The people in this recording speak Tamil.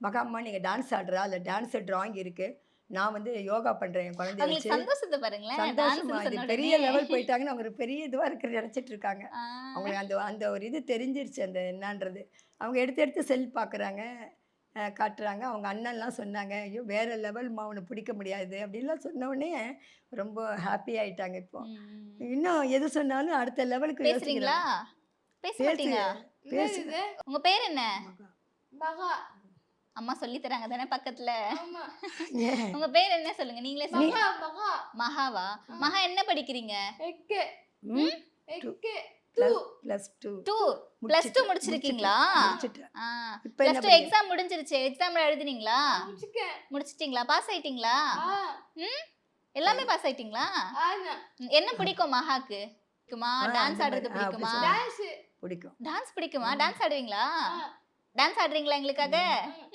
மகாம்மா நீங்கள் டான்ஸ் ஆடுறா, அதில் டான்ஸ் டிராயிங் இருக்குது. நான் வந்து யோகா பண்ணுறேன் என் குழந்தைய அவங்களுக்கு வச்சு. சந்தோஷத்த பாருங்களேன். சந்தோஷமா டான்ஸ்ன்னு இது சொன்ன பெரிய உடனே. லெவல் போயிட்டாங்கன்னு அவங்க ஒரு பெரிய இதுவாக இருக்குன்னு நினச்சிட்டு இருக்காங்க. ஆ. அவங்களுக்கு அந்த அந்த ஒரு இது தெரிஞ்சிருச்சு அந்த என்னான்றது. அவங்க எடுத்து எடுத்து செல் பார்க்குறாங்க, காட்டுறாங்க. அவங்க அண்ணன்லாம் சொன்னாங்க, "ஐயோ! வேற லெவல்ம்மா உன்ன பிடிக்க முடியாது." அப்படின்லாம் சொன்ன உடனே ரொம்ப ஹாப்பி ஆயிட்டாங்க இப்போ. ம், ம். இன்னும் எது சொன்னாலும் அடுத்த லெவலுக்கு பேசுறீங்களா? யோசிக்கிறாங்க. பேச பேசு மாட்டீங்க? பேசு. உங்க பேர் என்ன? மகா. மகா. அம்மா சொல்லி தராங்க தானே பக்கத்துல. ஆமா. ஏன் உங்க பேர் என்ன சொல்லுங்க? நீங்களே சொல்லுங்க. மகா மகா. மகாவா? மகா என்ன படிக்கிறீங்க? எக்கு. ம்? எக்கு. +2 2 +2 முடிச்சிருக்கீங்களா? முடிச்சிட்டேன். ஆ. இப்போ என்ன +2 எக்ஸாம் முடிஞ்சிருச்சு. எக்ஸாம் எழுதினீங்களா? முடிச்சுக்கேன். முடிச்சிட்டீங்களா? பாஸ் ஆயிட்டீங்களா? ஆ. ம்? எல்லாமே பாஸ் ஆயிட்டீங்களா? ஆனா. என்ன பிடிக்கும் மகாக்கு? பிடிக்குமா? டான்ஸ் ஆடுறது அப்படி பிடிக்குமா? சொல்லு. டான்ஸ். பிடிக்கும். டான்ஸ் பிடிக்குமா? டான்ஸ் ஆடுவீங்களா? ஆ. டான்ஸ் ஆடுறீங்களா எங்களுக்காக?